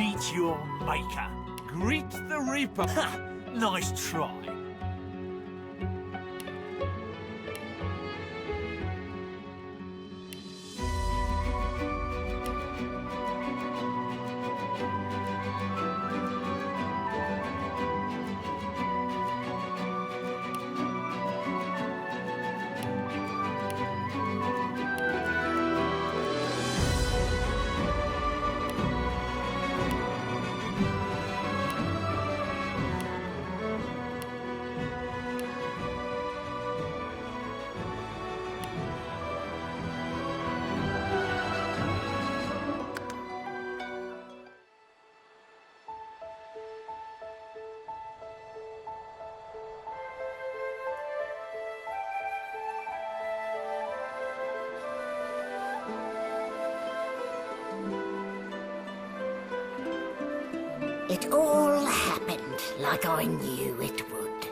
meet your maker. Greet the Reaper. Ha! Nice try. It all happened like I knew it would.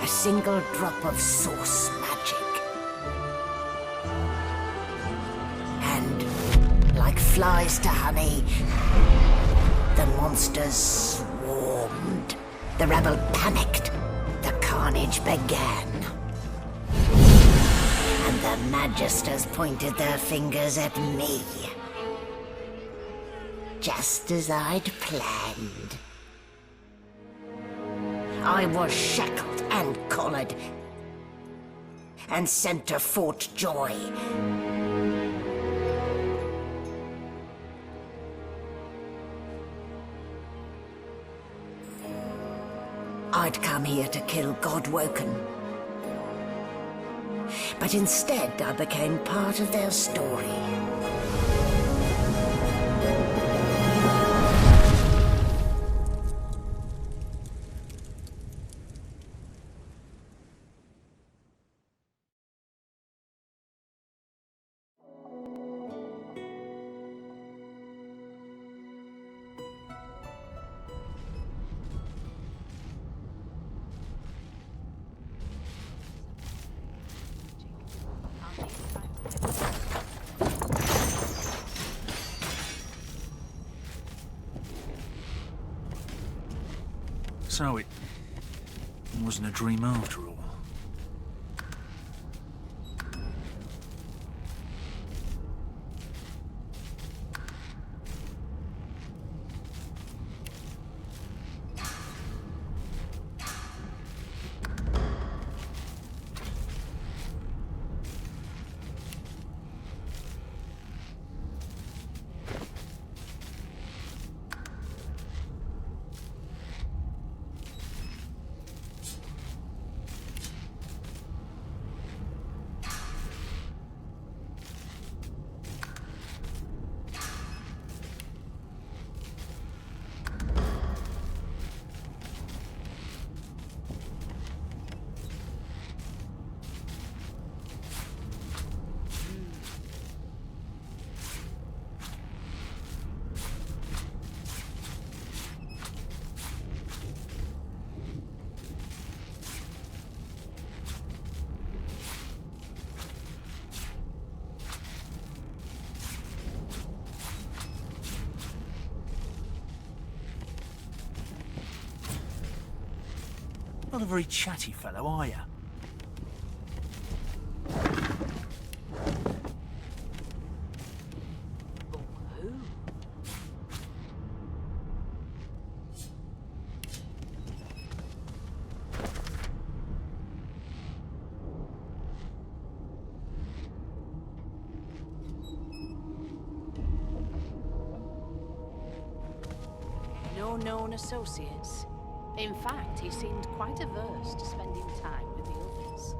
A single drop of source magic. And, like flies to honey, the monsters swarmed. The rebel panicked. The carnage began. And the Magisters pointed their fingers at me. Just as I'd planned. I was shackled and collared and sent to Fort Joy. I'd come here to kill Godwoken. But instead I became part of their story. So it wasn't a dream after all. Not a very chatty fellow, are you? No known associates. In fact, he seemed quite averse to spending time with the others.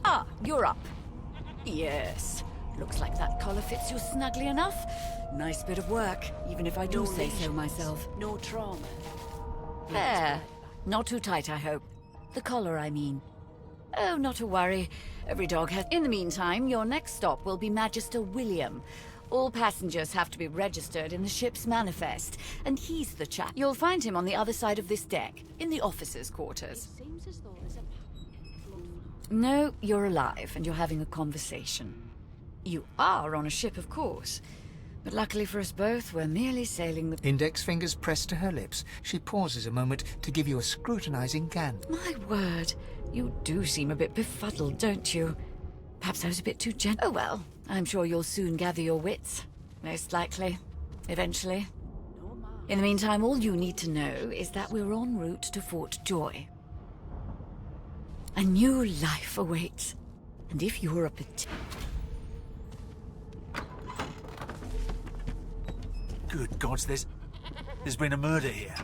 Ah, you're up. Yes. Looks like that collar fits you snugly enough. Nice bit of work, even if I do say so myself. No trauma. There. Not too tight, I hope. The collar, I mean. Oh, not to worry. Every dog has... In the meantime, your next stop will be Magister William. All passengers have to be registered in the ship's manifest, and he's the chap. You'll find him on the other side of this deck, in the officers' quarters. Seems as though there's a No, you're alive, and you're having a conversation. You are on a ship, of course. But luckily for us both, we're merely sailing the... Index fingers pressed to her lips. She pauses a moment to give you a scrutinizing gand. My word, you do seem a bit befuddled, don't you? Perhaps I was a bit too gentle. Oh well, I'm sure you'll soon gather your wits. Most likely. Eventually. In the meantime, all you need to know is that we're en route to Fort Joy. A new life awaits. And if you're a Good gods, there's been a murder here.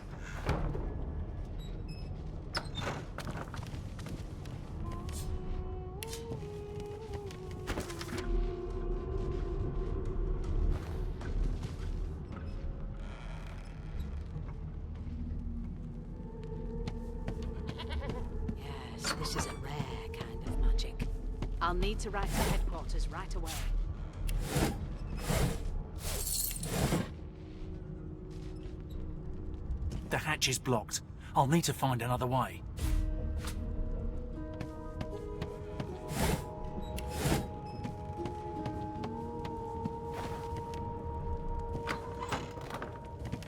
Yes, this is a rare kind of magic. I'll need to write to headquarters right away. The hatch is blocked. I'll need to find another way.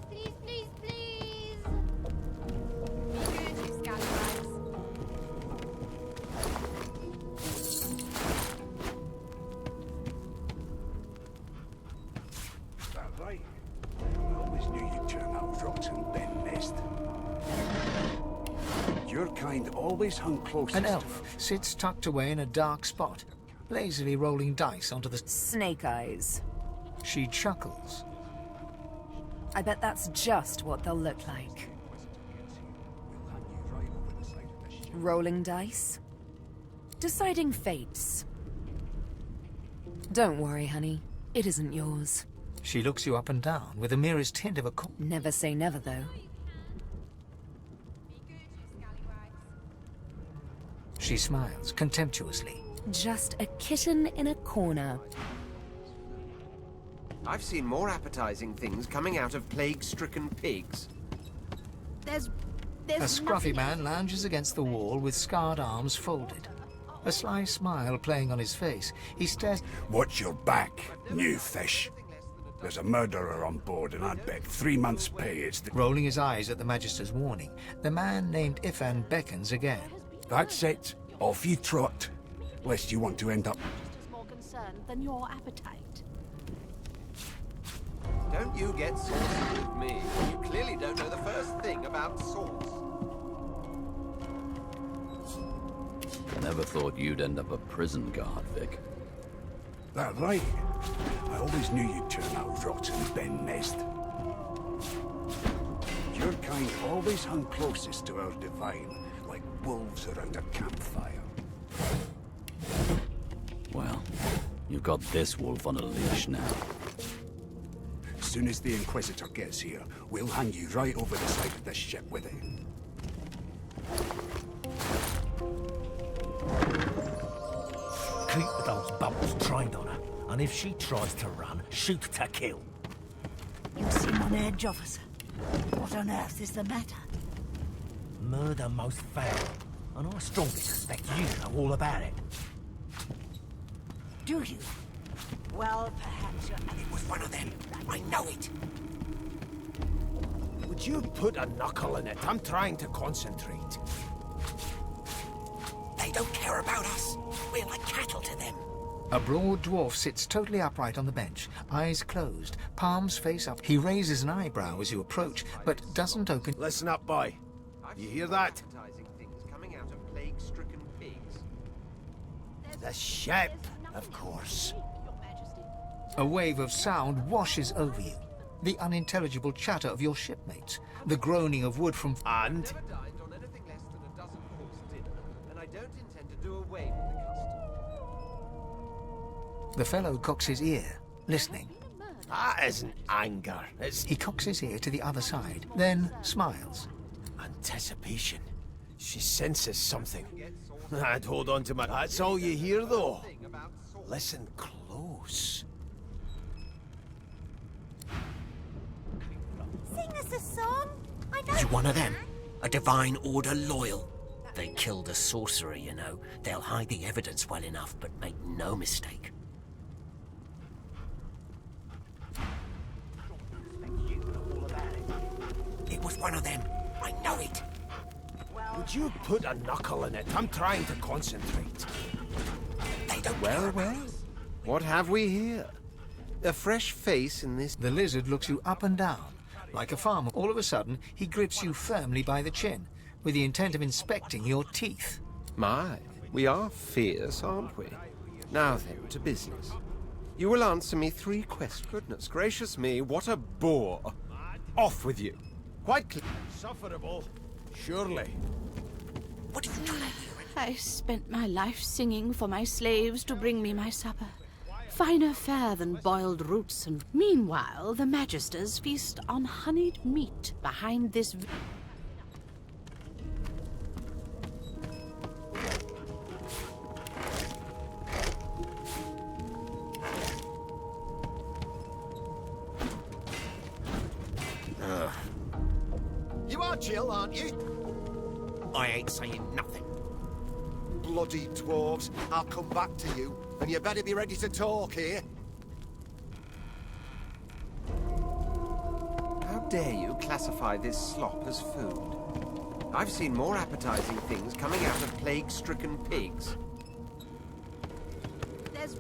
Please, please, please! Be good, you scallywags. That right? I always knew you'd turn out rotten, Ben Nest. Your kind always hung closest An to elf sits tucked away in a dark spot, lazily rolling dice onto the... Snake eyes. She chuckles. I bet that's just what they'll look like. Rolling dice. Deciding fates. Don't worry, honey. It isn't yours. She looks you up and down with the merest hint of a... Never say never, though. She smiles contemptuously. Just a kitten in a corner. I've seen more appetizing things coming out of plague-stricken pigs. There's A scruffy man lounges against the wall with scarred arms folded. A sly smile playing on his face. He stares... Watch your back, new fish. There's a murderer on board, and I'd bet 3 months' pay it's the... Rolling his eyes at the Magister's warning, the man named Ifan beckons again. That's it. Off you trot. Lest you want to end up... Just as more concerned than your appetite. Don't you get saucy with me. You clearly don't know the first thing about sauce. Never thought you'd end up a prison guard, Vic. That right? I always knew you'd turn out rotten, Ben Nest. Your kind always hung closest to our divine, like wolves around a campfire. Well, you've got this wolf on a leash now. As soon as the Inquisitor gets here, we'll hang you right over the side of this ship with it. Keep those bubbles trained on her, and if she tries to run, shoot to kill. You seem on edge, officer. What on earth is the matter? Murder most foul, and I strongly suspect you know all about it. Do you? Well, perhaps you're... It was one of them. I know it. Would you put a knuckle in it? I'm trying to concentrate. They don't care about us. We're like cattle to them. A broad dwarf sits totally upright on the bench, eyes closed, palms face up. He raises an eyebrow as you approach, but doesn't open... Listen up, boy. You hear that? Appetizing things coming out of plague-stricken pigs. The ship, of course. A wave of sound washes over you. The unintelligible chatter of your shipmates, the groaning of wood from... And? Never dined on anything less than a dozen-course dinner, and I don't intend to do away with the custom. The fellow cocks his ear, listening. That isn't anger. It's He cocks his ear to the other side, then smiles. anticipation. She senses something. I'd hold on to my... That's all you hear, though. Listen close. You one of them? A Divine Order loyal? They killed a sorcerer, you know. They'll hide the evidence well enough, but make no mistake. It was one of them. I know it. Would you put a knuckle in it? I'm trying to concentrate. They don't Well, well. What have we here? A fresh face in this... The lizard looks you up and down. Like a farmer, all of a sudden, he grips you firmly by the chin, with the intent of inspecting your teeth. My, we are fierce, aren't we? Now then, to business. You will answer me 3 questions. Goodness gracious me, what a bore. Off with you. Quite clear. Sufferable, surely. What are you trying to hear? I spent my life singing for my slaves to bring me my supper. Finer fare than boiled roots, and meanwhile the Magisters feast on honeyed meat behind this... You are chill, aren't you? I ain't saying nothing. Bloody dwarves. I'll come back to you, and you better be ready to talk here. How dare you classify this slop as food? I've seen more appetizing things coming out of plague-stricken pigs. There's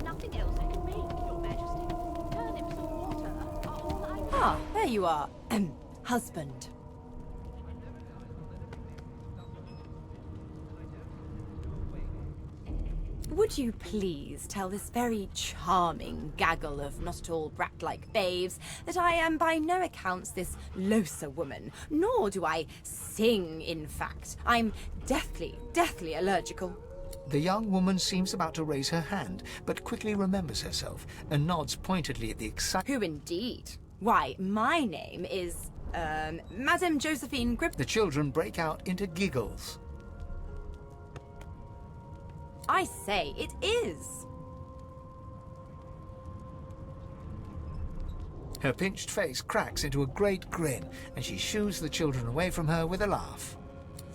nothing else I can make, Your Majesty. Turnips and water are all I... Ah, there you are. Husband. Would you please tell this very charming gaggle of not-at-all brat-like babes that I am by no accounts this Losa woman, nor do I sing, in fact. I'm deathly allergical. The young woman seems about to raise her hand, but quickly remembers herself and nods pointedly at the excited... Who indeed? Why, my name is, Madame Josephine Grip... The children break out into giggles. I say it is. Her pinched face cracks into a great grin, and she shoos the children away from her with a laugh.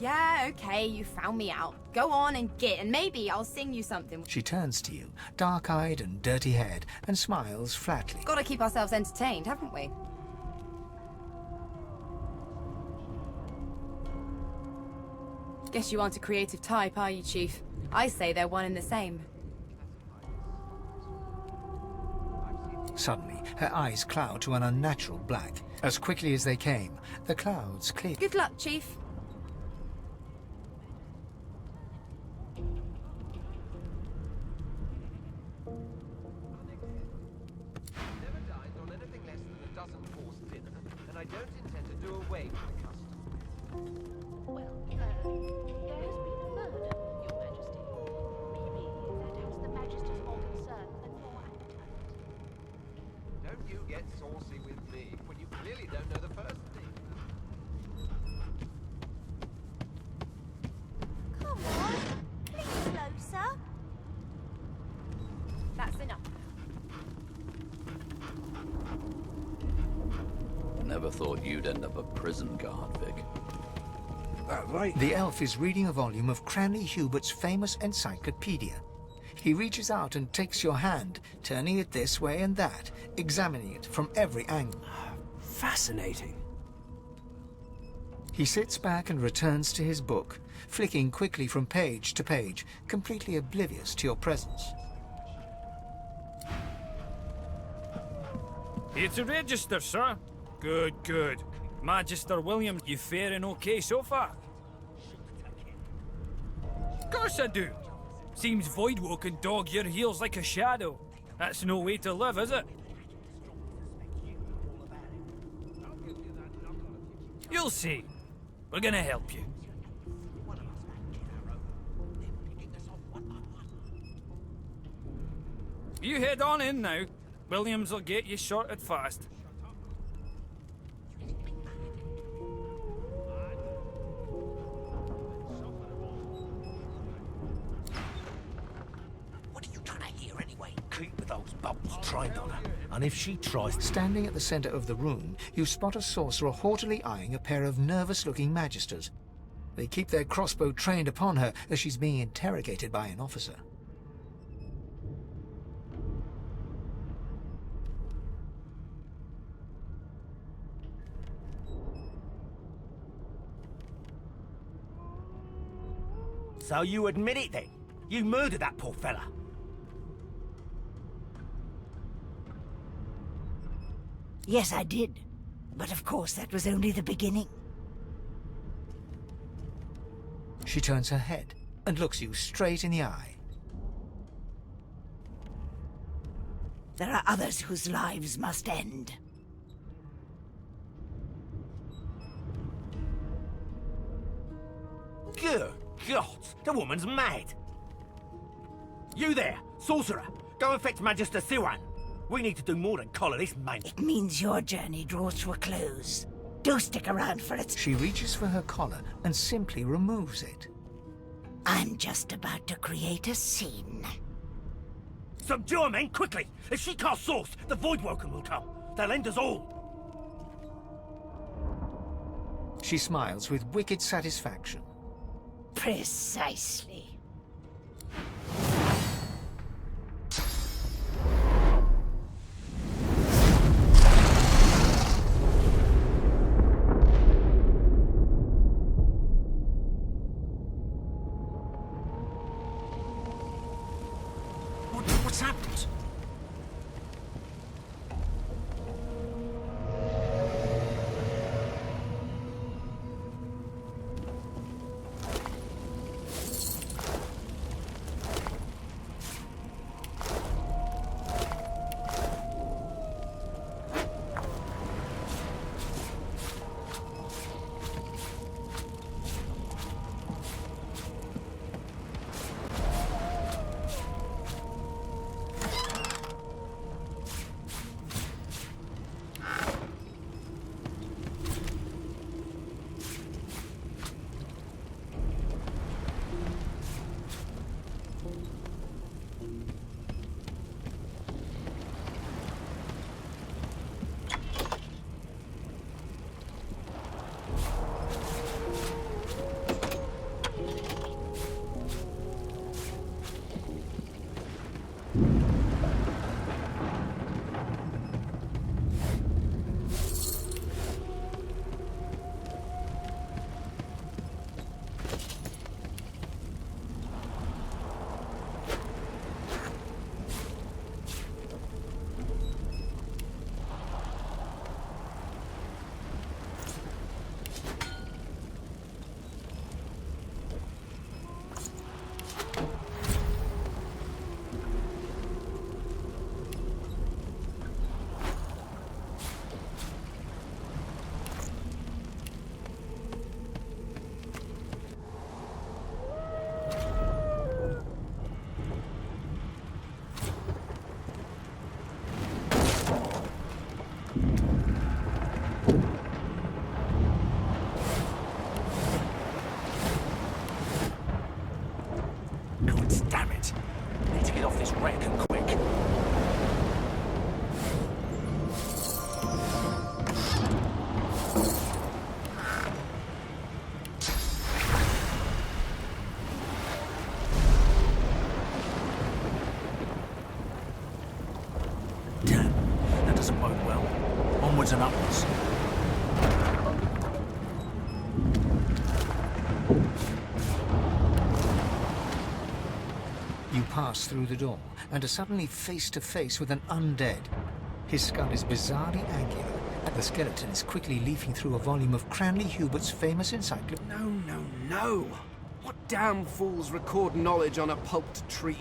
Yeah, okay, you found me out. Go on and git, and maybe I'll sing you something. She turns to you, dark-eyed and dirty-haired, and smiles flatly. Gotta keep ourselves entertained, haven't we? Guess you aren't a creative type, are you, Chief? I say they're one and the same. Suddenly, her eyes cloud to an unnatural black. As quickly as they came, the clouds clear. Good luck, Chief. Never dined on anything less than a dozen-course dinner, and I don't intend to do away with the custom. Well, there has been a murder, Your Majesty. Maybe that has the Magisters more concerned than more appetite. Don't you get saucy with me when you clearly don't know the first thing. Come on. Please, Losa. That's enough. Never thought you'd end up a prison guard, Vic. That right? The elf is reading a volume of Cranley Hubert's famous encyclopedia. He reaches out and takes your hand, turning it this way and that, examining it from every angle. Fascinating. He sits back and returns to his book, flicking quickly from page to page, completely oblivious to your presence. Here to register, sir. Good, good. Magister William, you faring okay so far? Of course I do. Seems Voidwoe can dog your heels like a shadow. That's no way to live, is it? You'll see. We're gonna help you. You head on in now. Williams will get you sorted fast. Keep those bubbles trained on her, and if she tries... Standing at the center of the room, you spot a sorcerer haughtily eyeing a pair of nervous-looking magisters. They keep their crossbow trained upon her as she's being interrogated by an officer. So you admit it then? You murdered that poor fella? Yes, I did. But of course, that was only the beginning. She turns her head and looks you straight in the eye. There are others whose lives must end. Good God, the woman's mad. You there, sorcerer, go and fetch Magister Siwan. We need to do more than collar this man. It means your journey draws to a close. Do stick around for it. She reaches for her collar and simply removes it. I'm just about to create a scene. Subdue her men, quickly! If she casts source, the Voidwoken will come. They'll end us all. She smiles with wicked satisfaction. Precisely. What's happened? Damn it. Need to get off this wreck and quick. Damn, that doesn't bode well. Onwards and upwards. You pass through the door and are suddenly face to face with an undead. His skull is bizarrely angular, and the skeleton is quickly leafing through a volume of Cranley Hubert's famous encyclopedia. No. What damn fools record knowledge on a pulped tree?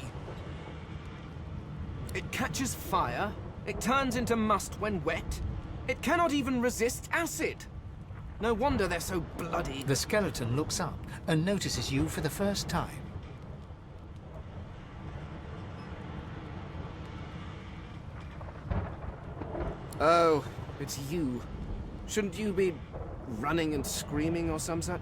It catches fire, it turns into must when wet, it cannot even resist acid. No wonder they're so bloody. The skeleton looks up and notices you for the first time. Oh, it's you. Shouldn't you be running and screaming or some such?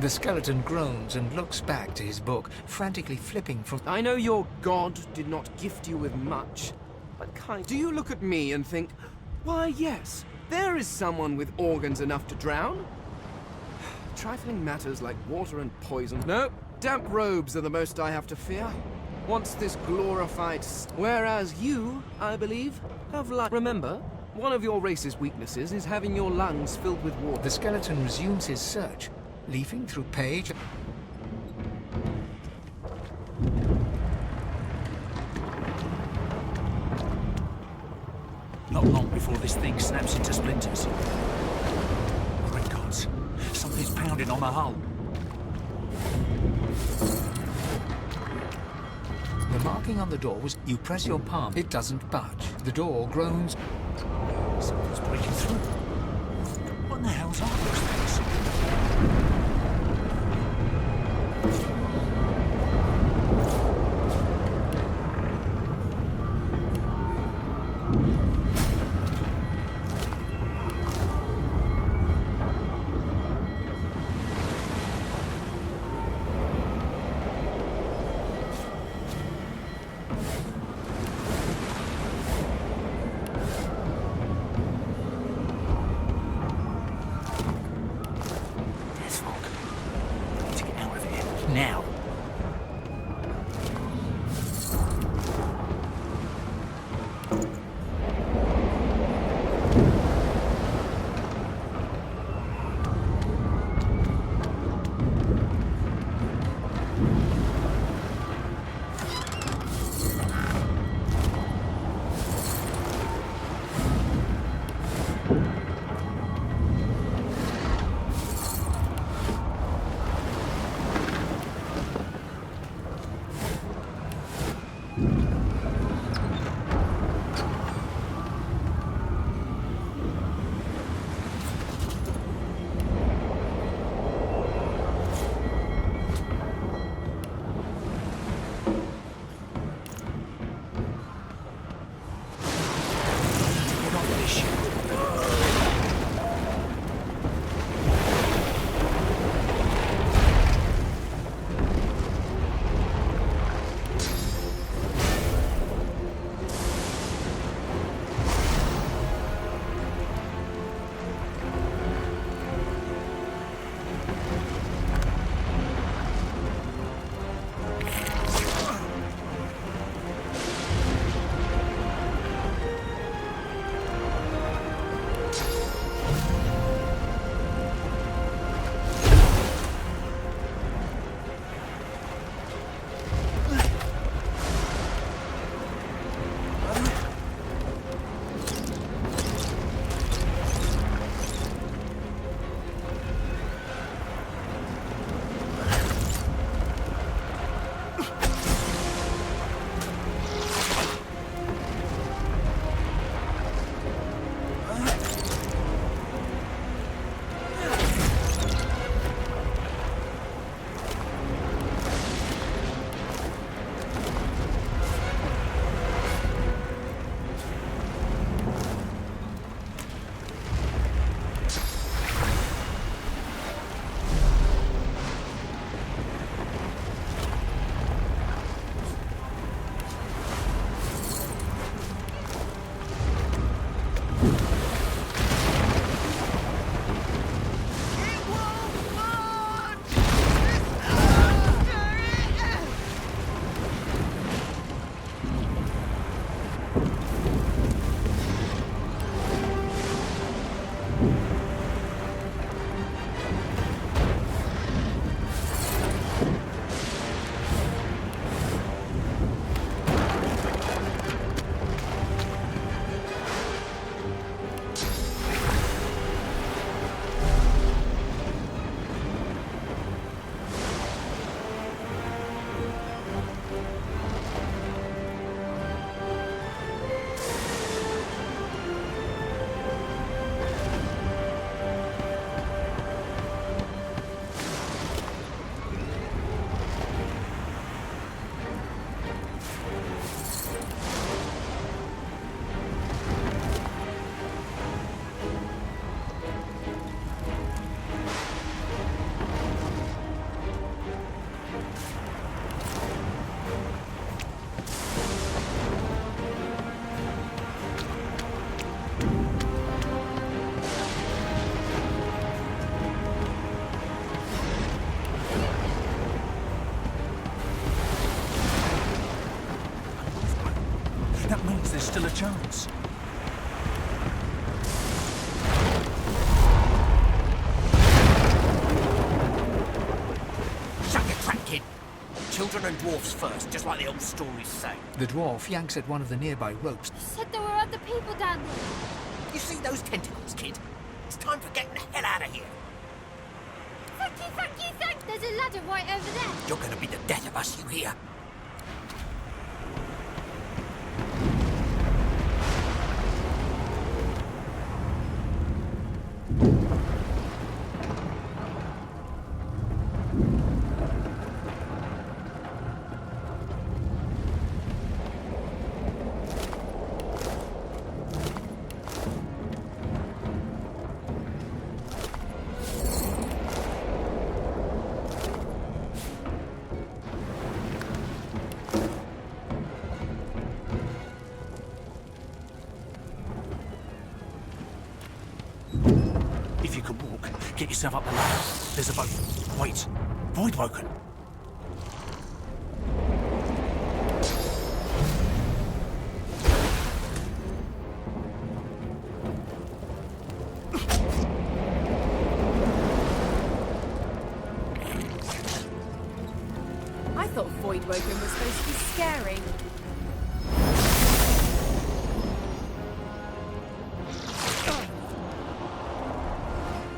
The skeleton groans and looks back to his book, frantically flipping from... I know your god did not gift you with much, but kind. Do you look at me and think, why yes, there is someone with organs enough to drown? Trifling matters like water and poison. No, damp robes are the most I have to fear. Once this glorified whereas you, I believe, have Remember, one of your race's weaknesses is having your lungs filled with water. The skeleton resumes his search, leafing through page... Not long before this thing snaps into splinters. Great gods, something's pounding on the hull. The marking on the door was, you press your palm, it doesn't budge. The door groans. Something's breaking through. What in the hell's are those things? still a chance. Shut your trap, kid. Children and dwarfs first, just like the old stories say. The dwarf yanks at one of the nearby ropes. You said there were other people down there. You see those tentacles, kid? It's time for getting the hell out of here. Thank you, thank you, thank you. There's a ladder right over there. You're gonna be the death of us, you hear? If you can walk, get yourself up the ladder. There's a boat. Wait. Void woken. I thought Void Woken was supposed to be scary.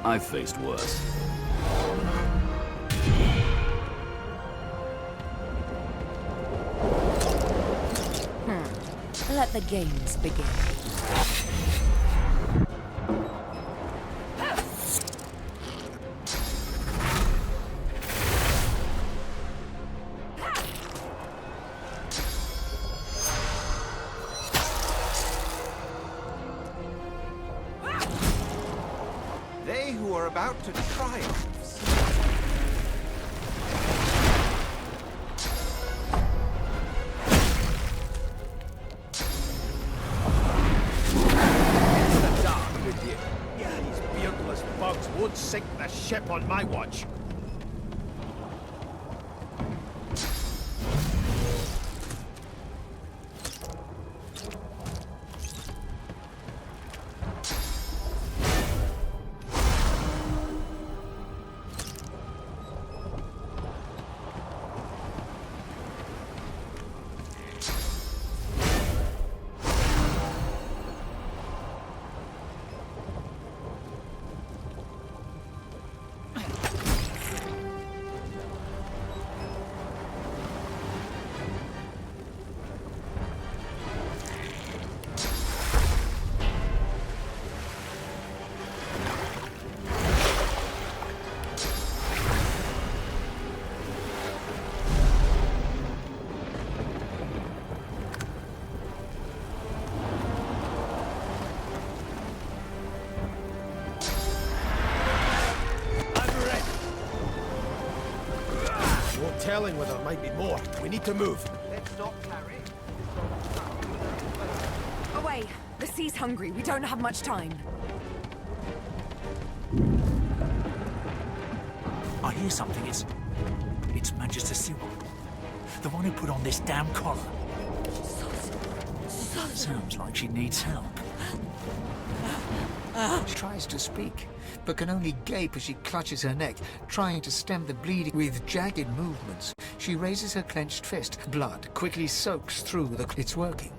I've faced worse. Let the games begin. They who are about to triumph. Yeah, these beardless bugs won't sink the ship on my watch. Telling where there might be more. We need to move. Let's not carry. Away! The sea's hungry. We don't have much time. I hear something. It's Magister Siwan. The one who put on this damn collar. Sounds like she needs help. She tries to speak, but can only gape as she clutches her neck, trying to stem the bleeding. With jagged movements, she raises her clenched fist. Blood quickly soaks through the... It's working.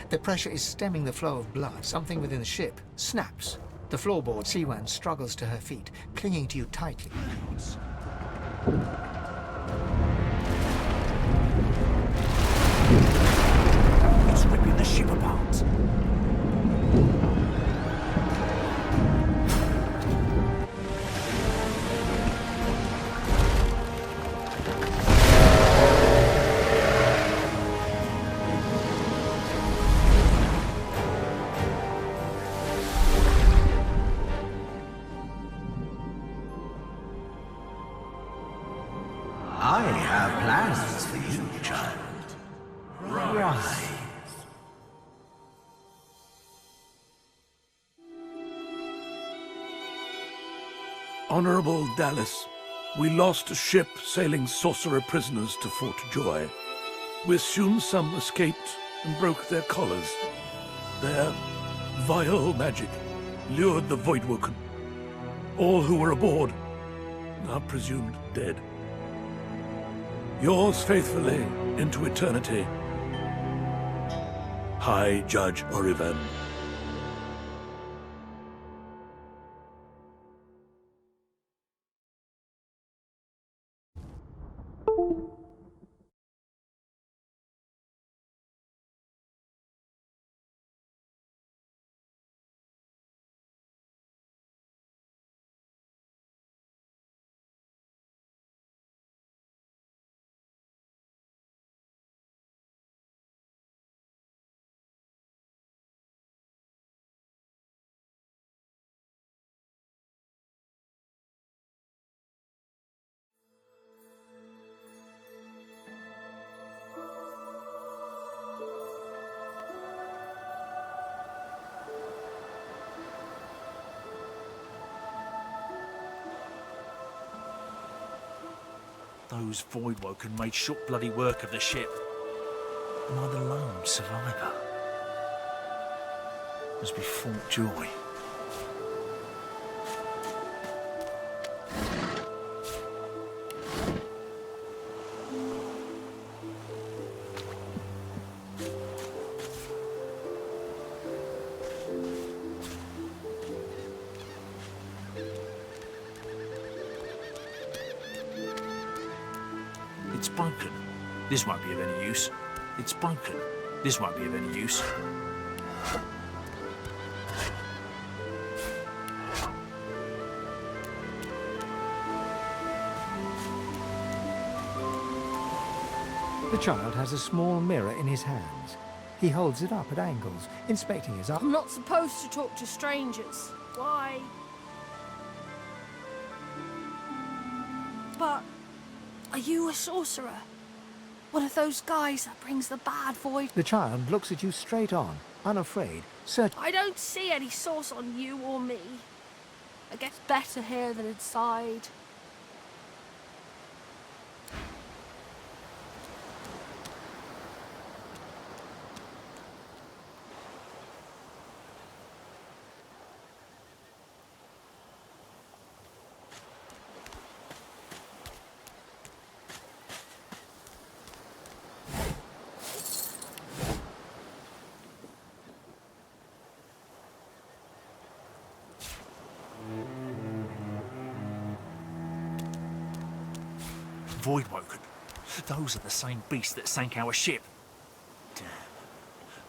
The pressure is stemming the flow of blood. Something within the ship snaps. The floorboard. Siwan struggles to her feet, clinging to you tightly. It's ripping the ship apart. I have plans for you, child. Rise. Honorable Dallas, we lost a ship sailing sorcerer prisoners to Fort Joy. We assume some escaped and broke their collars. Their vile magic lured the Voidwoken. All who were aboard are presumed dead. Yours faithfully into eternity, High Judge Orivan. Those Voidwoken made short bloody work of the ship. Am I the lone survivor? Must be Fort Joy. It's broken. This won't be of any use. It's broken. This won't be of any use. The child has a small mirror in his hands. He holds it up at angles, inspecting his eye. I'm not supposed to talk to strangers. Why? But are you a sorcerer? One of those guys that brings the bad void? The child looks at you straight on, unafraid, certain. I don't see any source on you or me. I guess better here than inside. Voidwoken. Those are the same beasts that sank our ship. Damn.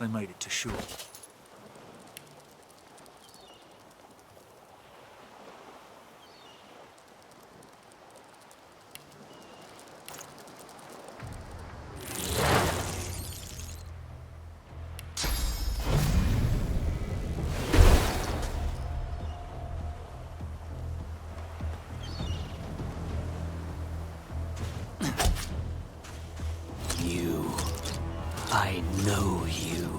They made it to shore. I know you.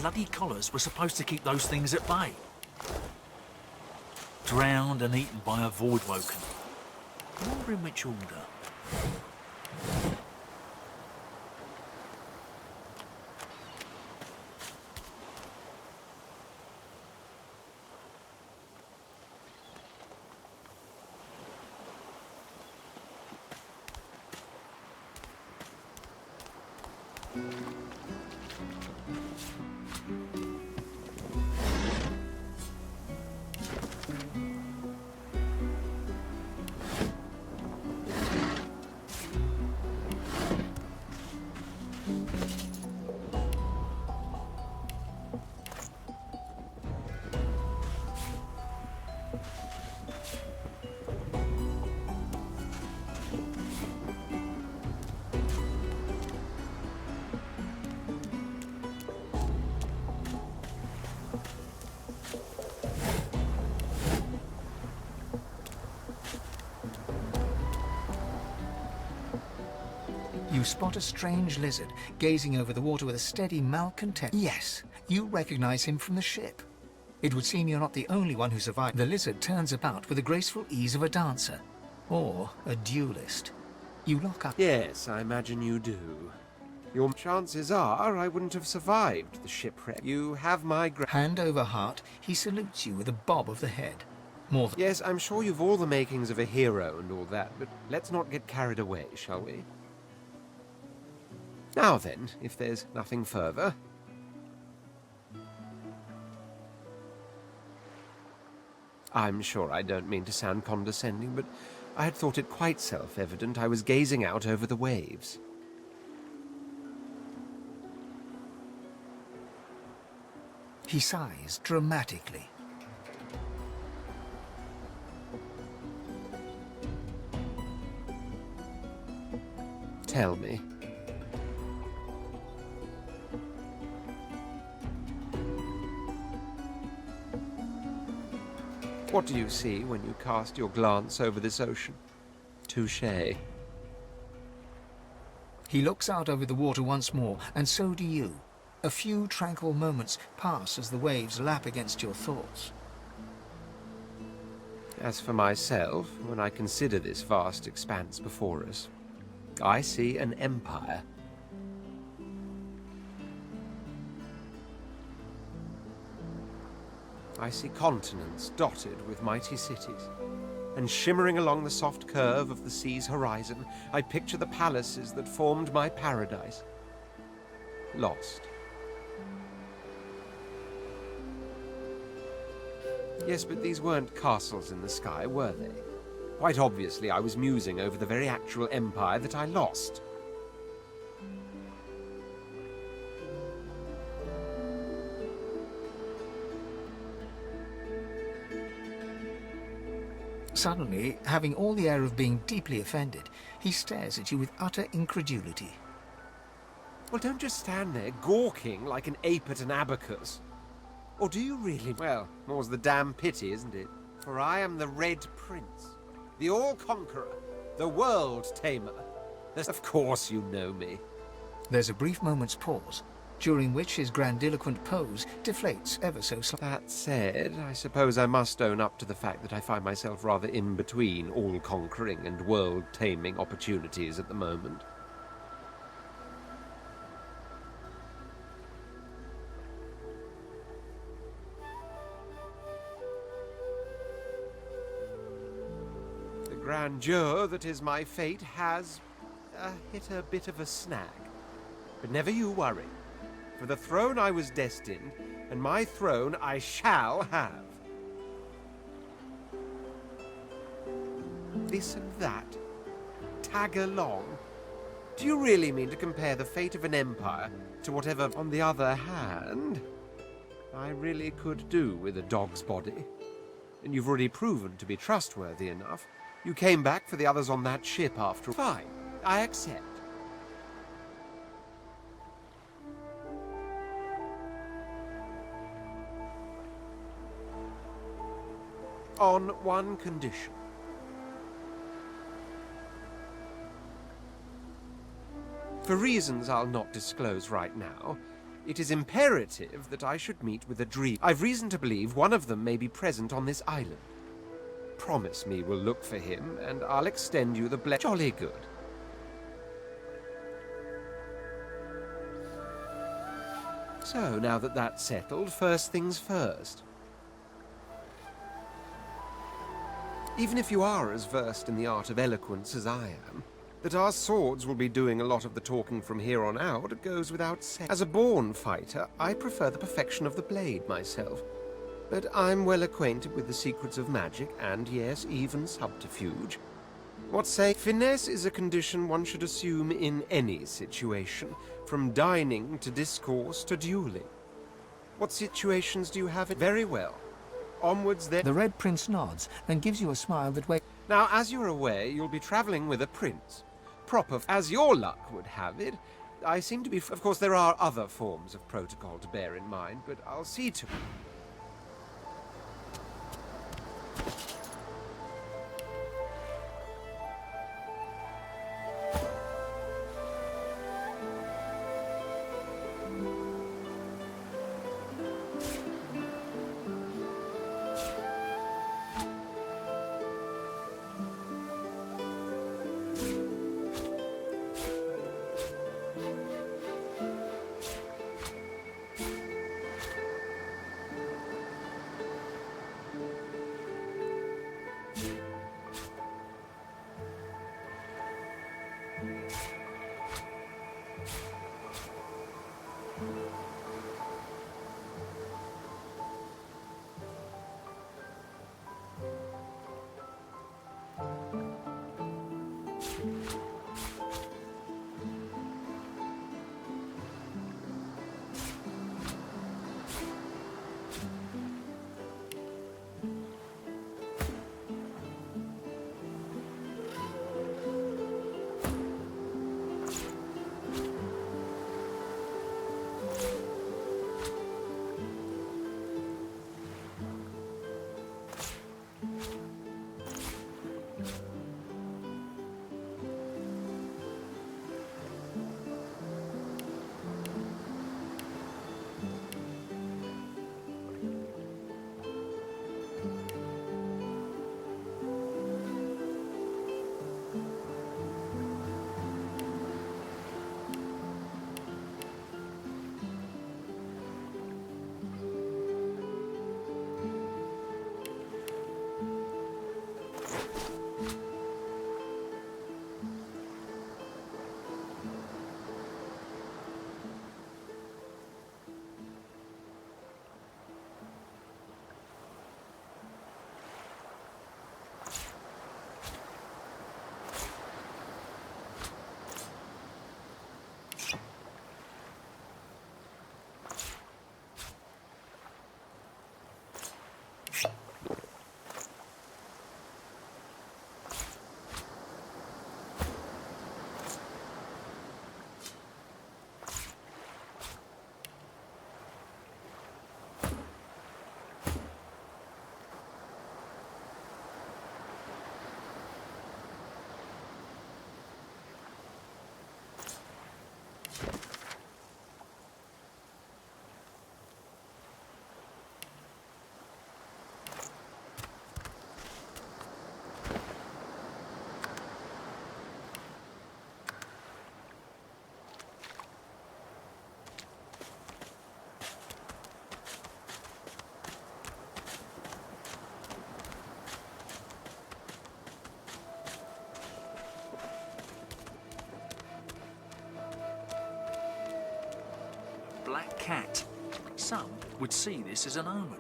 Bloody collars were supposed to keep those things at bay. Drowned and eaten by a Voidwoken. I wonder in which order. You spot a strange lizard gazing over the water with a steady malcontent. Yes, you recognize him from the ship. It would seem you're not the only one who survived. The lizard turns about with the graceful ease of a dancer, or a duelist. You lock up. Yes, I imagine you do. Your chances are I wouldn't have survived the shipwreck. You have my hand over heart, he salutes you with a bob of the head. More than... Yes, I'm sure you've all the makings of a hero and all that, but let's not get carried away, shall we? Now then, if there's nothing further... I'm sure I don't mean to sound condescending, but I had thought it quite self-evident I was gazing out over the waves. He sighs dramatically. Tell me. What do you see when you cast your glance over this ocean? Touché. He looks out over the water once more, and so do you. A few tranquil moments pass as the waves lap against your thoughts. As for myself, when I consider this vast expanse before us, I see an empire. I see continents dotted with mighty cities, and shimmering along the soft curve of the sea's horizon, I picture the palaces that formed my paradise. Lost. Yes, but these weren't castles in the sky, were they? Quite obviously, I was musing over the very actual empire that I lost. Suddenly, having all the air of being deeply offended, he stares at you with utter incredulity. Well, don't just stand there gawking like an ape at an abacus. Or do you really? Well, more's the damn pity, isn't it? For I am the Red Prince, the All-Conqueror, the World-Tamer. Of course you know me. There's a brief moment's pause, during which his grandiloquent pose deflates ever so slightly. That said, I suppose I must own up to the fact that I find myself rather in between all-conquering and world-taming opportunities at the moment. The grandeur that is my fate has hit a bit of a snag. But never you worry. For the throne I was destined, and my throne I shall have. This and that. Tag along. Do you really mean to compare the fate of an empire to whatever, on the other hand, I really could do with a dog's body? And you've already proven to be trustworthy enough. You came back for the others on that ship after all. Fine, I accept. On one condition. For reasons I'll not disclose right now, it is imperative that I should meet with a dream. I've reason to believe one of them may be present on this island. Promise me we'll look for him, and I'll extend you the blessing. Jolly good. So, now that that's settled, first things first. Even if you are as versed in the art of eloquence as I am, That our swords will be doing a lot of the talking from here on out goes without saying. As a born fighter, I prefer the perfection of the blade myself. But I'm well acquainted with the secrets of magic, and yes, even subterfuge. What say, finesse is a condition one should assume in any situation, from dining to discourse to dueling. What situations do you have it? Very well. Onwards then. The Red Prince nods and gives you a smile that wakes... Now, as you're aware, you'll be travelling with a prince. Proper, as your luck would have it, I seem to be... Of course, there are other forms of protocol to bear in mind, but I'll see to... Black cat. Some would see this as an omen.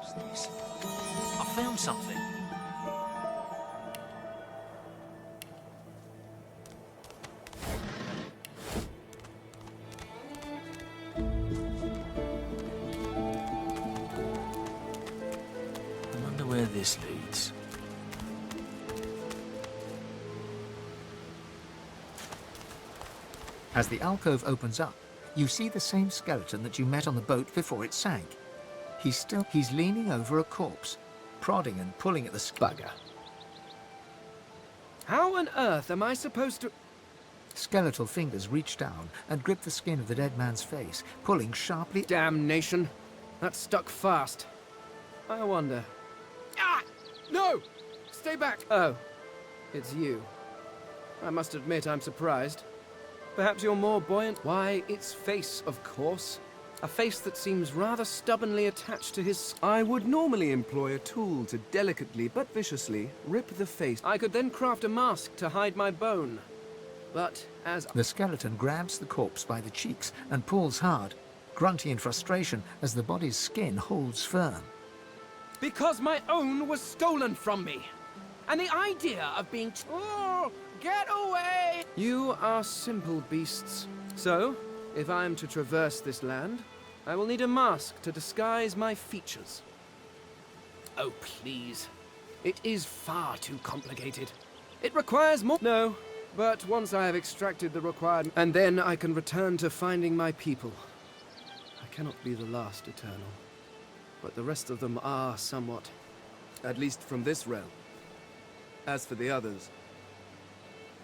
What's this? I found something. I wonder where this leads. As the alcove opens up, you see the same skeleton that you met on the boat before it sank. He's leaning over a corpse, prodding and pulling at the bugger. How on earth am I supposed to... Skeletal fingers reach down and grip the skin of the dead man's face, pulling sharply. Damnation! That stuck fast. I wonder... Ah! No! Stay back! Oh, it's you. I must admit I'm surprised. Perhaps you're more buoyant? Why, it's face, of course. A face that seems rather stubbornly attached to his... I would normally employ a tool to delicately but viciously rip the face. I could then craft a mask to hide my bone. But as... The skeleton grabs the corpse by the cheeks and pulls hard, grunting in frustration as the body's skin holds firm. Because my own was stolen from me. And the idea of being... Oh, get away! You are simple beasts. So, if I am to traverse this land, I will need a mask to disguise my features. Oh, please. It is far too complicated. It requires more... No, but once I have extracted the required... And then I can return to finding my people. I cannot be the last Eternal. But the rest of them are somewhat. At least from this realm. As for the others...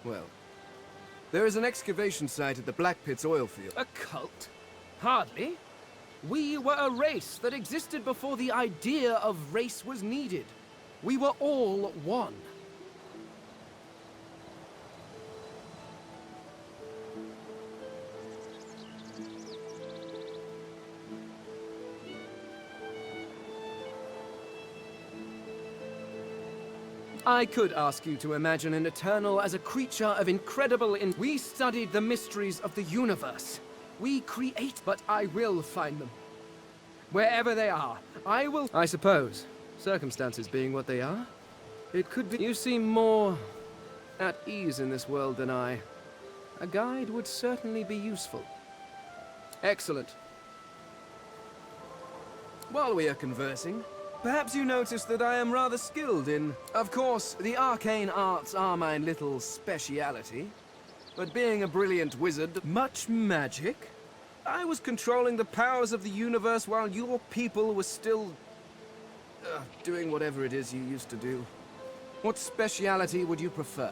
Well... There is an excavation site at the Black Pit's oil field. A cult? Hardly. We were a race that existed before the idea of race was needed. We were all one. I could ask you to imagine an Eternal as a creature of incredible We studied the mysteries of the universe. We create, but I will find them. Wherever they are, I will... I suppose, circumstances being what they are, it could be... You seem more at ease in this world than I. A guide would certainly be useful. Excellent. While we are conversing, perhaps you notice that I am rather skilled in... Of course, the arcane arts are my little speciality. But being a brilliant wizard, much magic, I was controlling the powers of the universe while your people were still... doing whatever it is you used to do. What speciality would you prefer?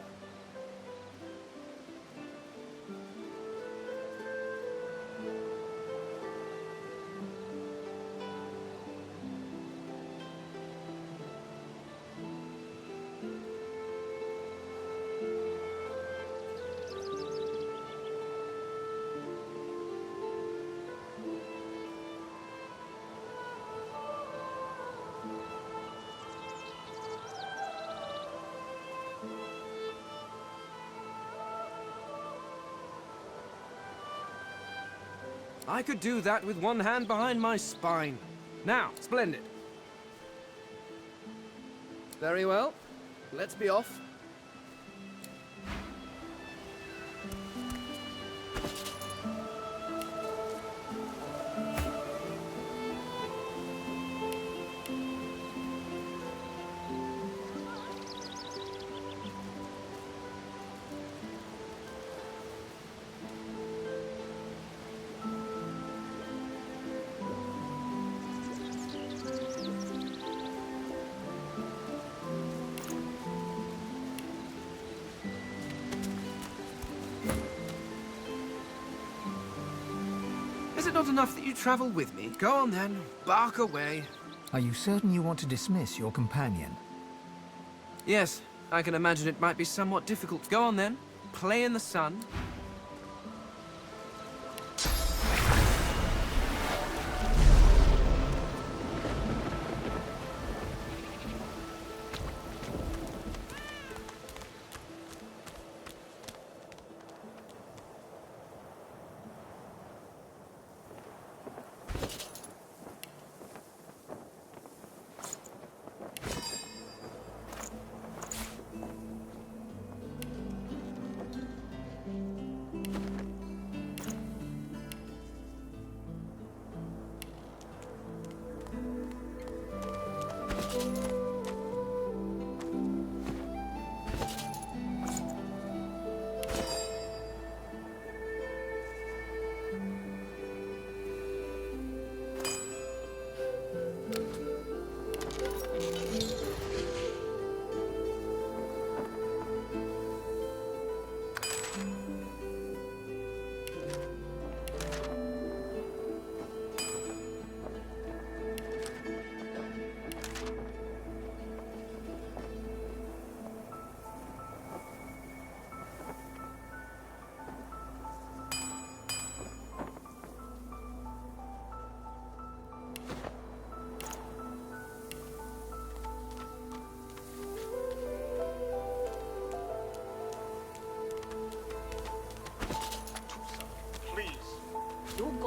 I could do that with one hand behind my spine. Now, splendid. Very well. Let's be off. Is it not enough that you travel with me? Go on then, bark away. Are you certain you want to dismiss your companion? Yes, I can imagine it might be somewhat difficult. Go on then, play in the sun.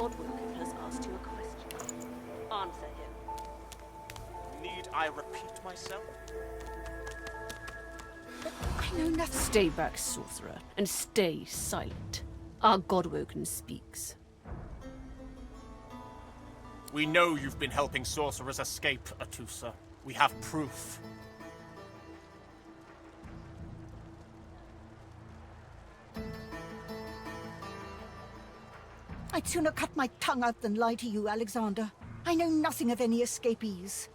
Godwoken has asked you a question. Answer him. Need I repeat myself? I know nothing. Stay back, sorcerer, and stay silent. Our Godwoken speaks. We know you've been helping sorcerers escape, Atusa. We have proof. I'd sooner cut my tongue out than lie to you, Alexander. I know nothing of any escapees.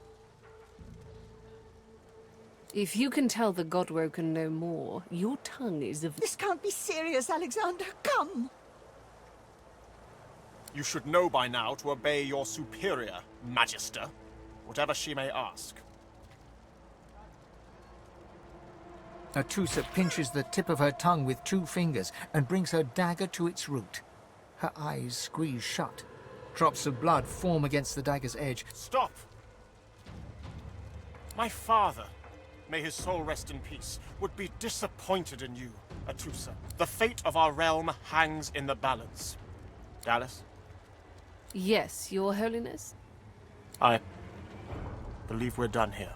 If you can tell the Godwoken no more, your tongue is of... This can't be serious, Alexander. Come! You should know by now to obey your superior, Magister, whatever she may ask. Atusa pinches the tip of her tongue with 2 fingers and brings her dagger to its root. Her eyes squeeze shut. Drops of blood form against the dagger's edge. Stop! My father, may his soul rest in peace, would be disappointed in you, Atusa. The fate of our realm hangs in the balance. Dallas? Yes, Your Holiness? I believe we're done here.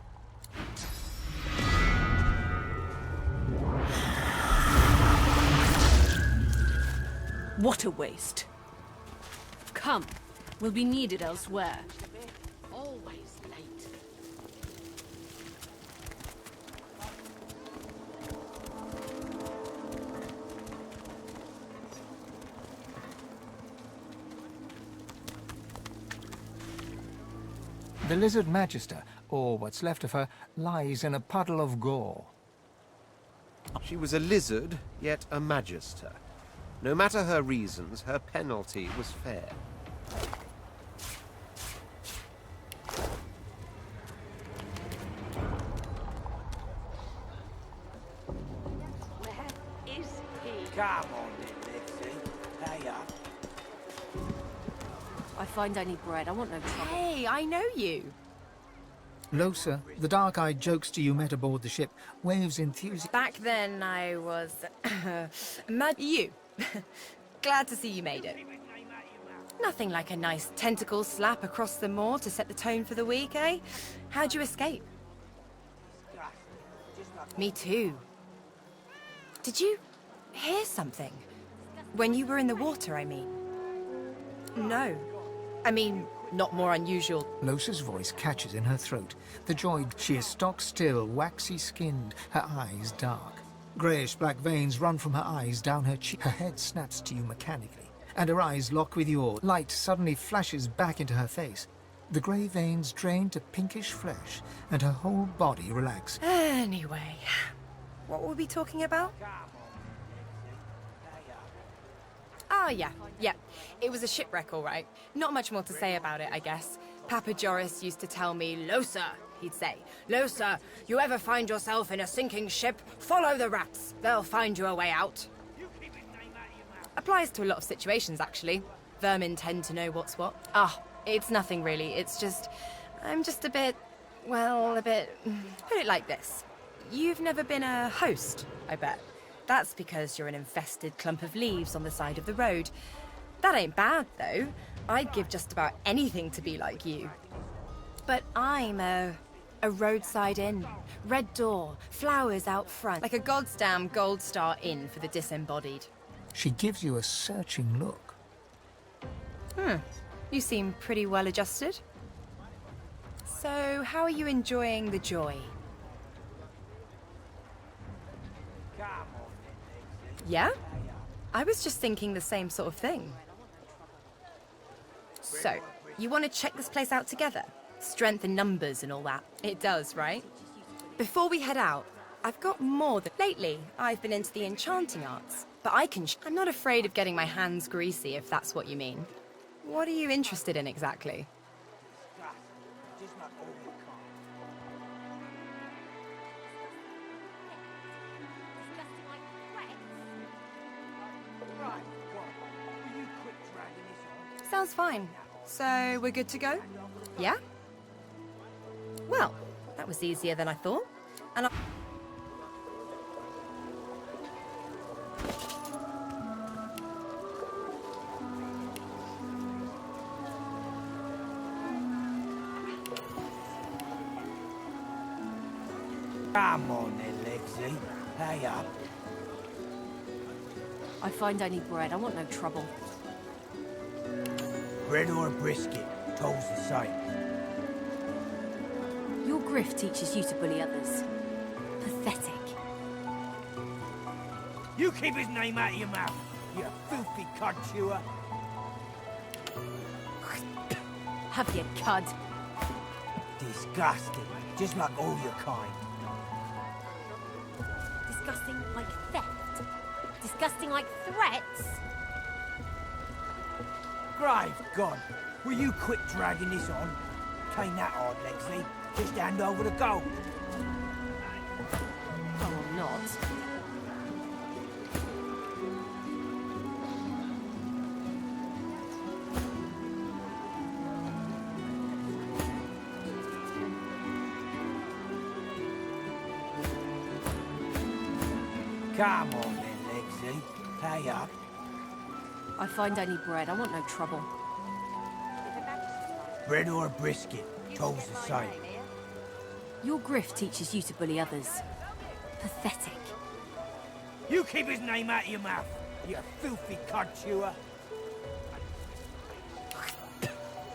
What a waste. Come, we'll be needed elsewhere. Always late. The lizard magister, or what's left of her, lies in a puddle of gore. She was a lizard, yet a magister. No matter her reasons, her penalty was fair. Where is he? Come on then, Lexi. Hey up. I find I need bread. I want no trouble. Hey, I know you. Losa, the dark-eyed jokester you met aboard the ship, waves enthusiasm. Back then, I was... you. Glad to see you made it. Nothing like a nice tentacle slap across the moor to set the tone for the week, eh? How'd you escape? Me too. Did you hear something? When you were in the water, I mean. No. I mean, not more unusual. Losa's voice catches in her throat. The droid, she is stock-still, waxy-skinned, her eyes dark. Greyish-black veins run from her eyes down her cheek. Her head snaps to you mechanically, and her eyes lock with yours. Light suddenly flashes back into her face. The grey veins drain to pinkish flesh, and her whole body relaxes. Anyway, what were we talking about? Ah, yeah. It was a shipwreck, all right. Not much more to say about it, I guess. Papa Joris used to tell me, Losa, he'd say, Losa, you ever find yourself in a sinking ship, follow the rats. They'll find you a way out. Applies to a lot of situations, actually. Vermin tend to know what's what. Ah, it's nothing really. It's just... I'm just a bit... well, a bit... Put it like this. You've never been a host, I bet. That's because you're an infested clump of leaves on the side of the road. That ain't bad, though. I'd give just about anything to be like you. But I'm a roadside inn. Red door, flowers out front. Like a goddamn gold star inn for the disembodied. She gives you a searching look. You seem pretty well adjusted. So, how are you enjoying the joy? Yeah? I was just thinking the same sort of thing. So, you want to check this place out together? Strength in numbers and all that. It does, right? Before we head out, I've got more than... Lately, I've been into the enchanting arts, but I'm not afraid of getting my hands greasy, if that's what you mean. What are you interested in exactly? Sounds fine. So, we're good to go? Yeah? Well, that was easier than I thought. And I... Come on then, Lexi. Hurry up. I find only bread. I want no trouble. Bread or a brisket, toll's the same. Your grift teaches you to bully others. Pathetic. You keep his name out of your mouth, you filthy cud chewer. Have your cud. Disgusting, just like all your kind. Disgusting like theft. Disgusting like threats. Grave God, will you quit dragging this on? Tain't that hard, Lexi. Just hand over the gold. I will not. Come on then, Lexi. Pay up. I find only bread. I want no trouble. Bread or a brisket, toll's the same. Your grift teaches you to bully others. Pathetic. You keep his name out of your mouth, you filthy cud chewer.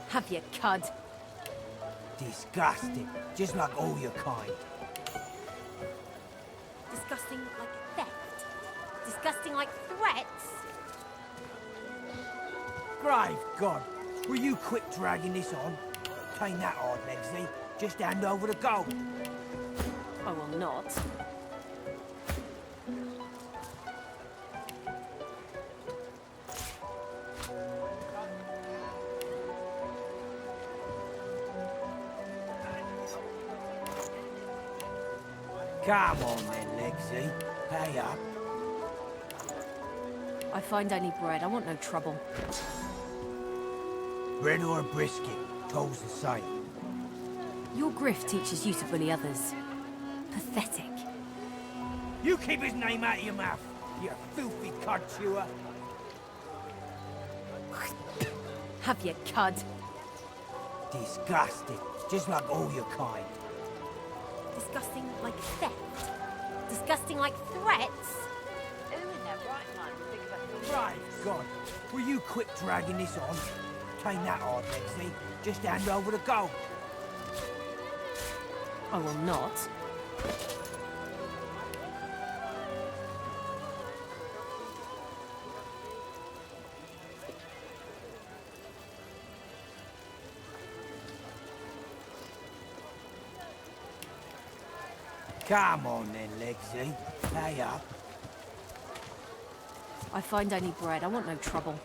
Have your cud. Disgusting, just like all your kind. Disgusting like theft. Disgusting like threats. Grave God, will you quit dragging this on? Tain't that hard, Lexi. Just hand over the gold. I will not. Come on then, Lexi. Pay up. I find only bread. I want no trouble. Bread or a brisket, toll's the same. Your grift teaches you to bully others. Pathetic. You keep his name out of your mouth, you filthy cud chewer. Have your cud. Disgusting, just like all your kind. Disgusting like theft. Disgusting like threats. Right, God, will you quit dragging this on? Tain't that hard, Lexi. Just hand over the gold. I will not. Come on then, Lexi. Pay up. I find only bread. I want no trouble.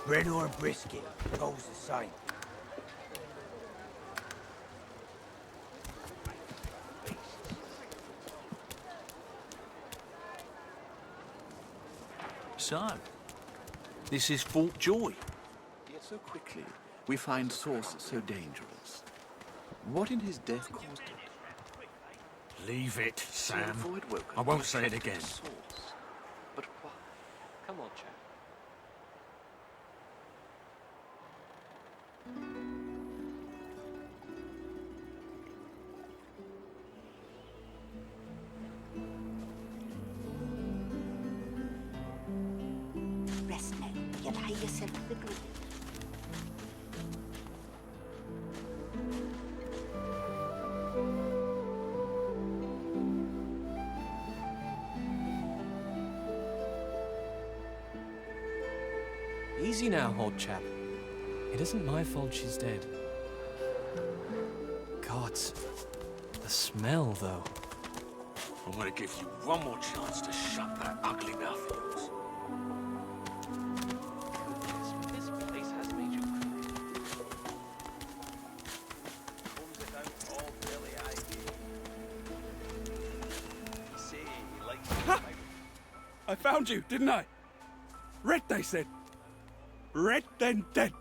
Bread or a brisket, toll's the same. So, this is Fort Joy. Yet so quickly, we find Source so dangerous. What in his death caused it? Leave it, Sam. avoid Woken, I won't say it again. Source. But why? Come on, chap. Rest now. You'll hide yourself in the grave. Easy now, old chap. It isn't my fault she's dead. Gods. The smell, though. I'm gonna give you one more chance to shut that ugly mouth of yours. This place has made you I found you, didn't I? Red, they said. Red, then dead.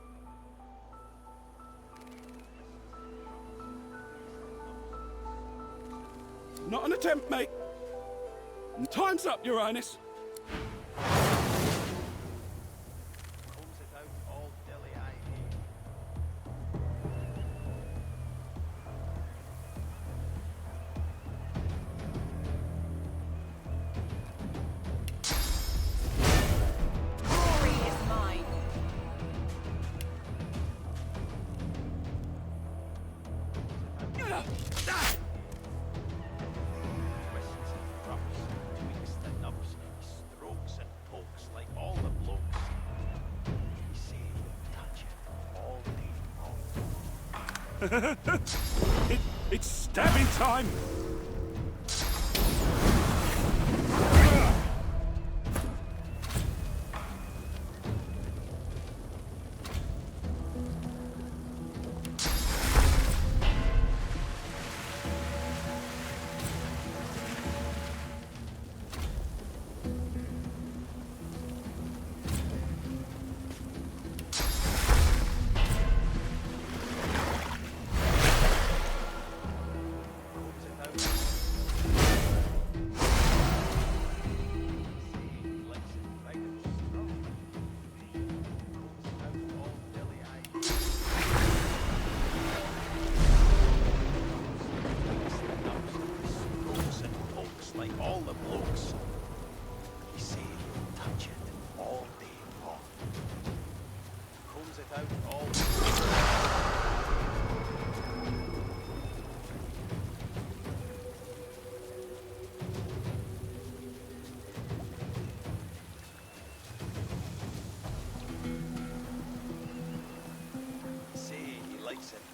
Not an attempt, mate. Time's up, Your Highness. It's stabbing time!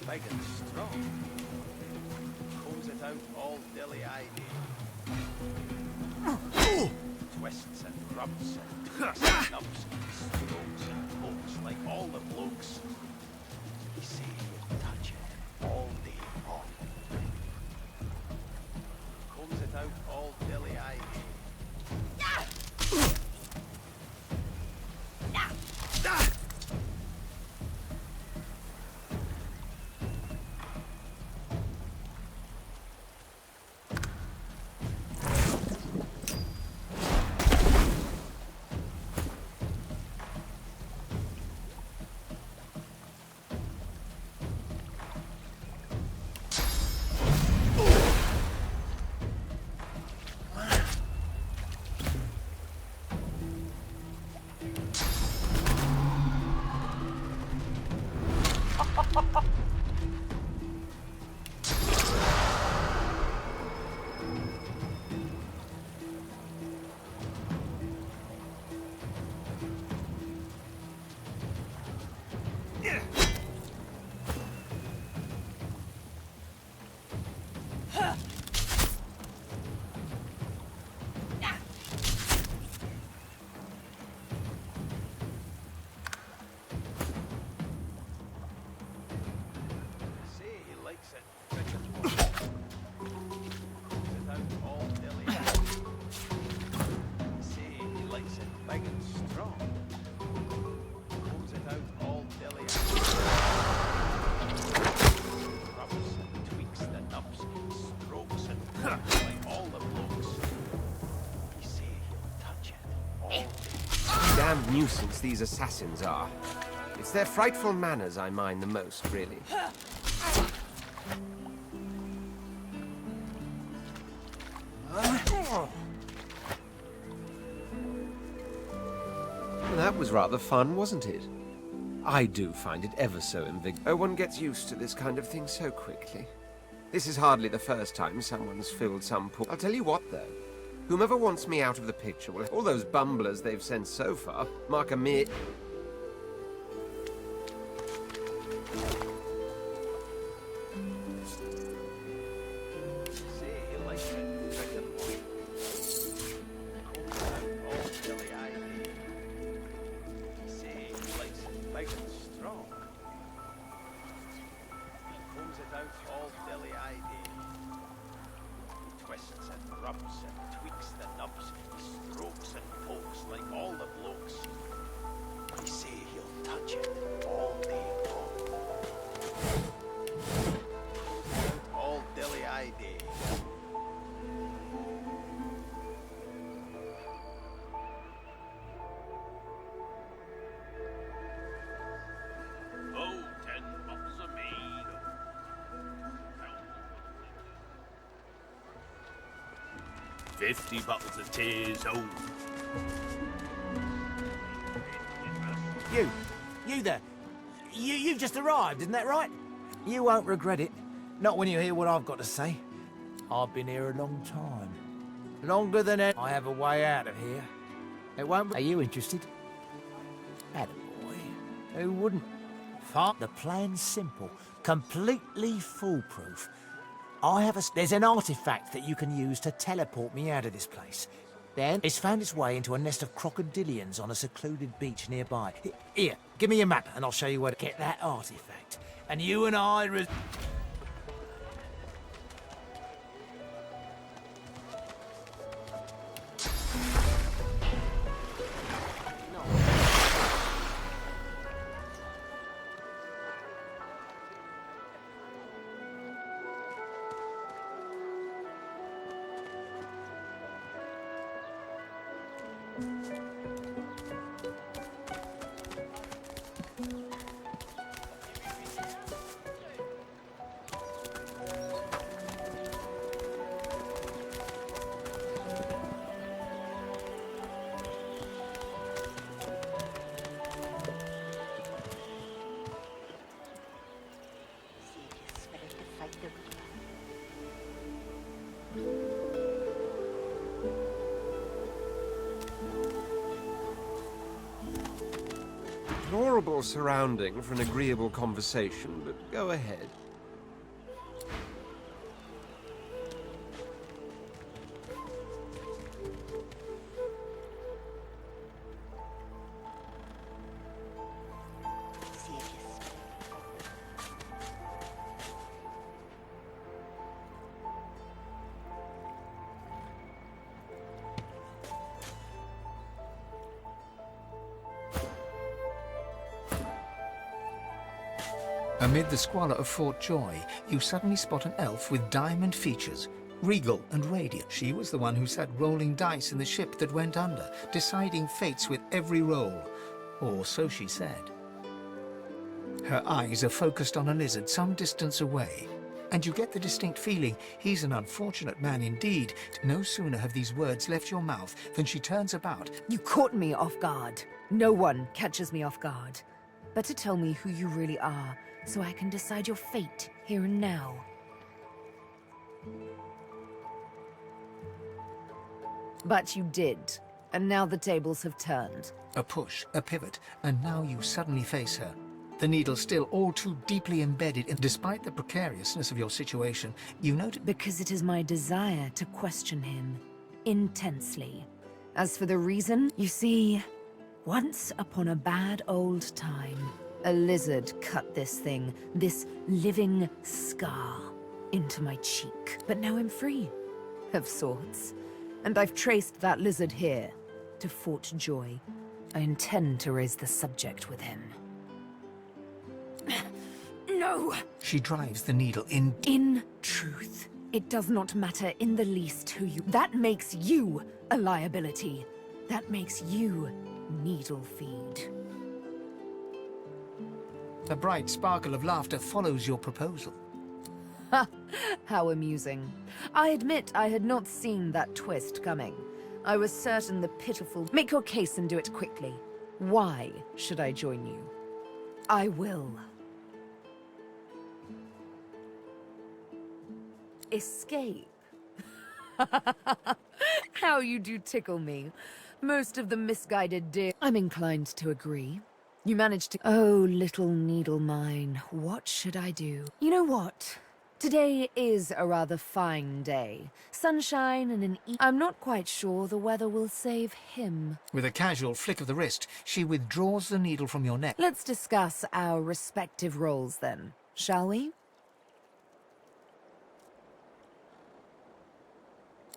Big and strong. Pulls it out all dilly-eyed. Twists and rubs and twists and nubs, strokes and pokes like all the blokes. You see you touch it all day long. Combs it out all dilly-eyed. Damn nuisance these assassins are. It's their frightful manners I mind the most, really. That was rather fun, wasn't it? I do find it ever so invigorating. One gets used to this kind of thing so quickly. This is hardly the first time someone's filled some pool. I'll tell you what, though. Whomever wants me out of the picture will... All those bumblers they've sent so far mark a mere... Twists and rubs and tweaks the nubs. He strokes and pokes like all the blokes. I say he'll touch it all day long. All dilly-eye day. Oh, 10 bottles of mead. 50 bottles of tears, oh. You there. You've just arrived, isn't that right? You won't regret it. Not when you hear what I've got to say. I've been here a long time. Longer than I have a way out of here. It won't be... Are you interested? Attaboy. Who wouldn't? The plan's simple. Completely foolproof. There's an artifact that you can use to teleport me out of this place. Then, it's found its way into a nest of crocodilians on a secluded beach nearby. Here, give me your map and I'll show you where to get that artifact. And you and I... Deplorable surrounding for an agreeable conversation, but go ahead. Amid the squalor of Fort Joy, you suddenly spot an elf with diamond features, regal and radiant. She was the one who sat rolling dice in the ship that went under, deciding fates with every roll. Or so she said. Her eyes are focused on a lizard some distance away, and you get the distinct feeling he's an unfortunate man indeed. No sooner have these words left your mouth than she turns about. You caught me off guard. No one catches me off guard. Better tell me who you really are, so I can decide your fate here and now. But you did, and now the tables have turned. A push, a pivot, and now you suddenly face her. The needle still all too deeply embedded, and despite the precariousness of your situation, you note... Because it is my desire to question him, intensely. As for the reason, you see, once upon a bad old time, a lizard cut this thing, this living scar, into my cheek. But now I'm free, of sorts. And I've traced that lizard here, to Fort Joy. I intend to raise the subject with him. No! She drives the needle in... In truth, it does not matter in the least who you... That makes you a liability. That makes you needle feed. A bright sparkle of laughter follows your proposal. Ha! How amusing. I admit I had not seen that twist coming. I was certain the pitiful... Make your case and do it quickly. Why should I join you? I will. Escape. How you do tickle me. Most of the misguided dear... I'm inclined to agree. You managed to... Oh, little needle mine, what should I do? You know what? Today is a rather fine day. Sunshine and an I'm not quite sure the weather will save him. With a casual flick of the wrist, she withdraws the needle from your neck. Let's discuss our respective roles then, shall we?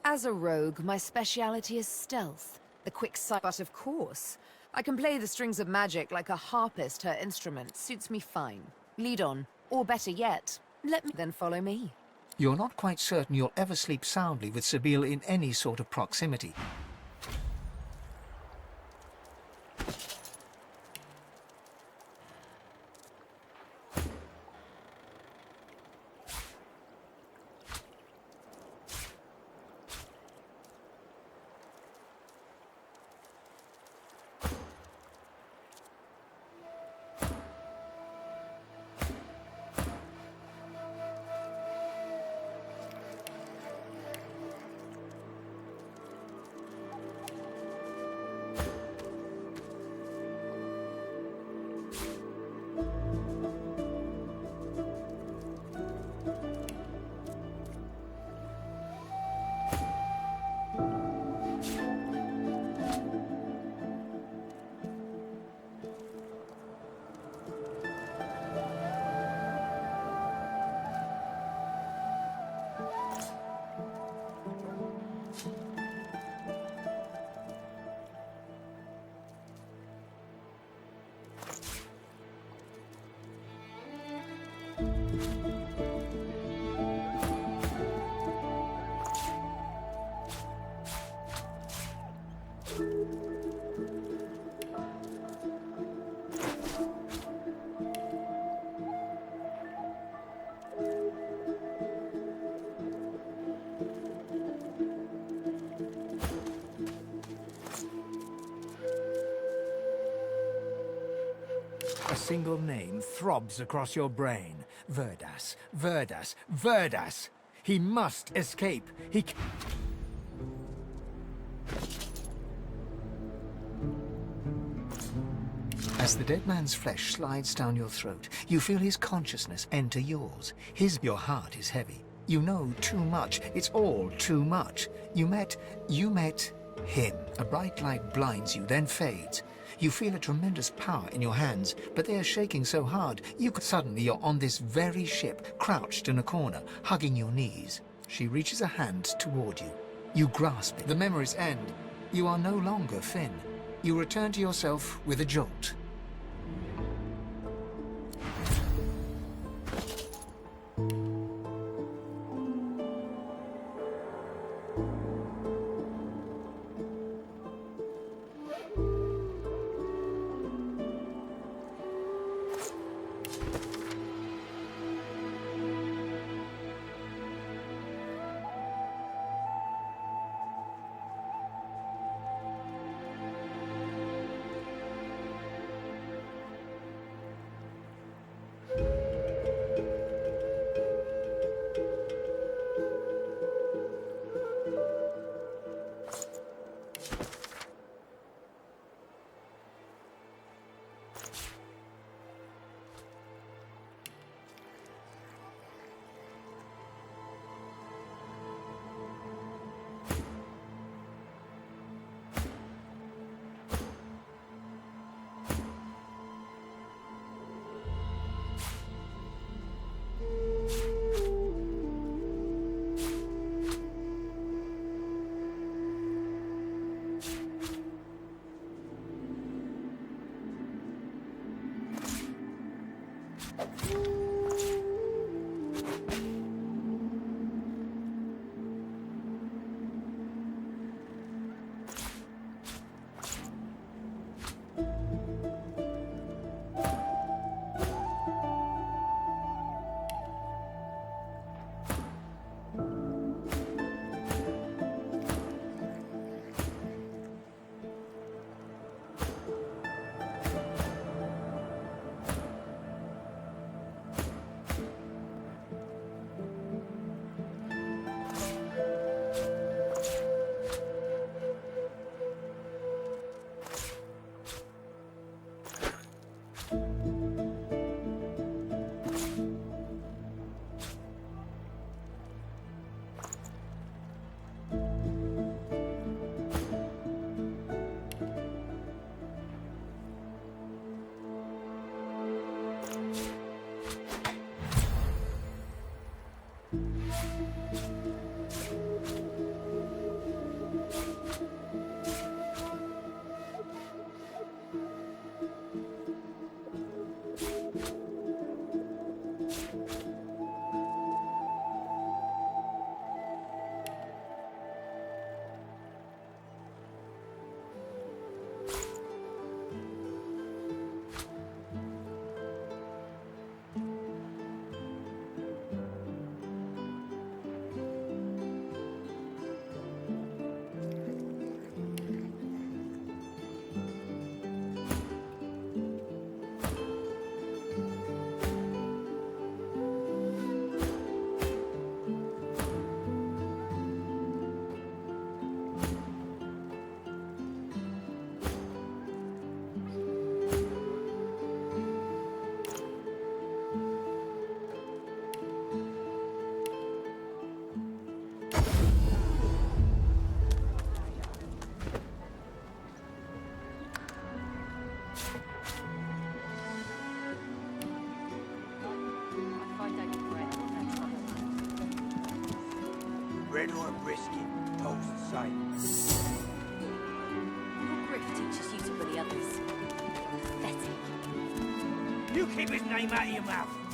As a rogue, my speciality is stealth. The quick sight, but of course. I can play the strings of magic like a harpist her instrument. Suits me fine. Lead on. Or better yet, let me then follow me. You're not quite certain you'll ever sleep soundly with Sabine in any sort of proximity. A single name throbs across your brain. Verdas, Verdas, Verdas! He must escape. He As the dead man's flesh slides down your throat, you feel his consciousness enter yours. Your heart is heavy. You know too much. It's all too much. You met him. A bright light blinds you, then fades. You feel a tremendous power in your hands, but they are shaking so hard, suddenly you're on this very ship, crouched in a corner, hugging your knees. She reaches a hand toward you. You grasp it. The memories end. You are no longer Finn. You return to yourself with a jolt. worth risking. Toes the same. Your grit teaches you to bully others. Pathetic. You keep his name out of your mouth.